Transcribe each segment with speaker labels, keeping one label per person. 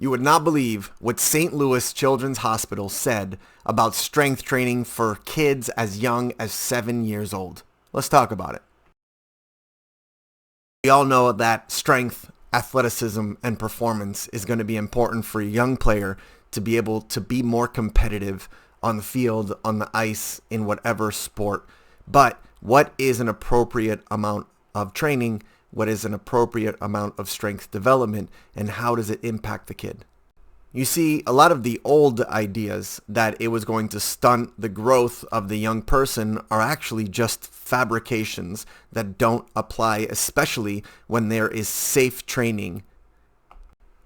Speaker 1: You would not believe what St. Louis Children's Hospital said about strength training for kids as young as 7 years old. Let's talk about it. We all know that strength, athleticism, and performance is going to be important for a young player to be able to be more competitive on the field, on the ice, in whatever sport. But what is an appropriate amount of training? What is an appropriate amount of strength development, and how does it impact the kid? You see, a lot of the old ideas that it was going to stunt the growth of the young person are actually just fabrications that don't apply, especially when there is safe training.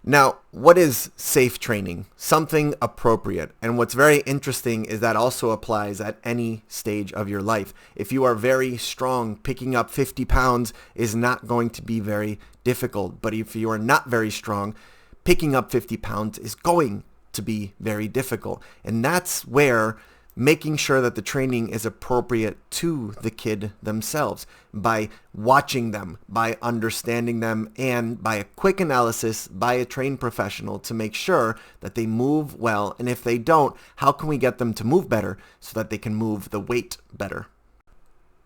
Speaker 1: Now, what is safe training? Something appropriate. And what's very interesting is that also applies at any stage of your life. If you are very strong, picking up 50 pounds is not going to be very difficult. But if you are not very strong, picking up 50 pounds is going to be very difficult. And that's where making sure that the training is appropriate to the kid themselves, by watching them, by understanding them, and by a quick analysis by a trained professional to make sure that they move well. And if they don't, how can we get them to move better so that they can move the weight better?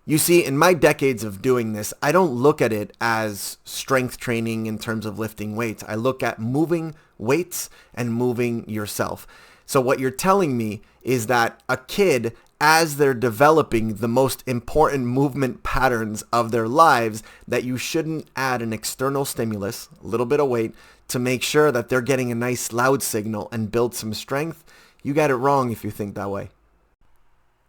Speaker 1: You see, in my decades of doing this, I don't look at it as strength training in terms of lifting weights. I look at moving weights and moving yourself. So what you're telling me is that a kid, as they're developing the most important movement patterns of their lives, that you shouldn't add an external stimulus, a little bit of weight, to make sure that they're getting a nice loud signal and build some strength. You got it wrong if you think that way.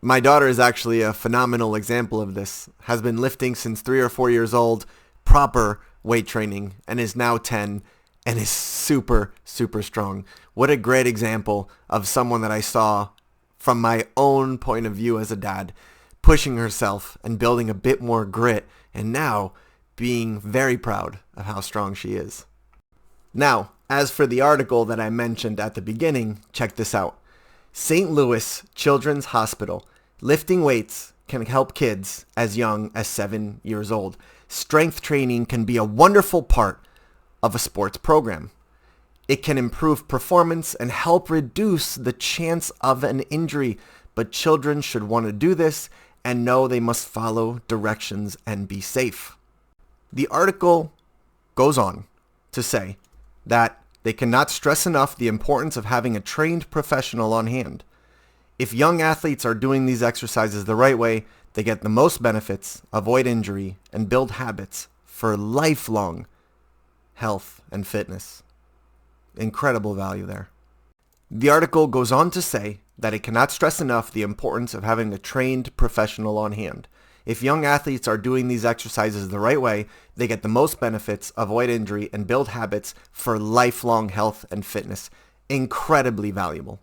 Speaker 1: My daughter is actually a phenomenal example of this, has been lifting since 3 or 4 years old, proper weight training, and is now 10 and is super, super strong. What a great example of someone that I saw from my own point of view as a dad, pushing herself and building a bit more grit, and now being very proud of how strong she is. Now, as for the article that I mentioned at the beginning, check this out. St. Louis Children's Hospital, lifting weights can help kids as young as 7 years old. Strength training can be a wonderful part of a sports program. It can improve performance and help reduce the chance of an injury, but children should want to do this and know they must follow directions and be safe. The article goes on to say that they cannot stress enough the importance of having a trained professional on hand. If young athletes are doing these exercises the right way, they get the most benefits, avoid injury, and build habits for lifelong health and fitness. Incredible value there. The article goes on to say that it cannot stress enough the importance of having a trained professional on hand. If young athletes are doing these exercises the right way, they get the most benefits, avoid injury, and build habits for lifelong health and fitness. Incredibly valuable.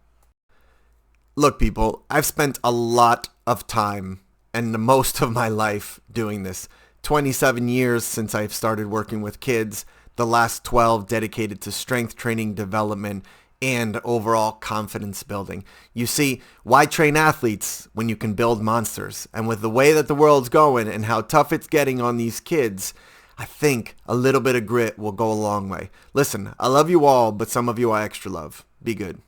Speaker 1: Look, people, I've spent a lot of time and the most of my life doing this. 27 years since I've started working with kids, the last 12 dedicated to strength training development and overall confidence building. You see, why train athletes when you can build monsters? And with the way that the world's going and how tough it's getting on these kids, I think a little bit of grit will go a long way. Listen, I love you all, but some of you I extra love. Be good.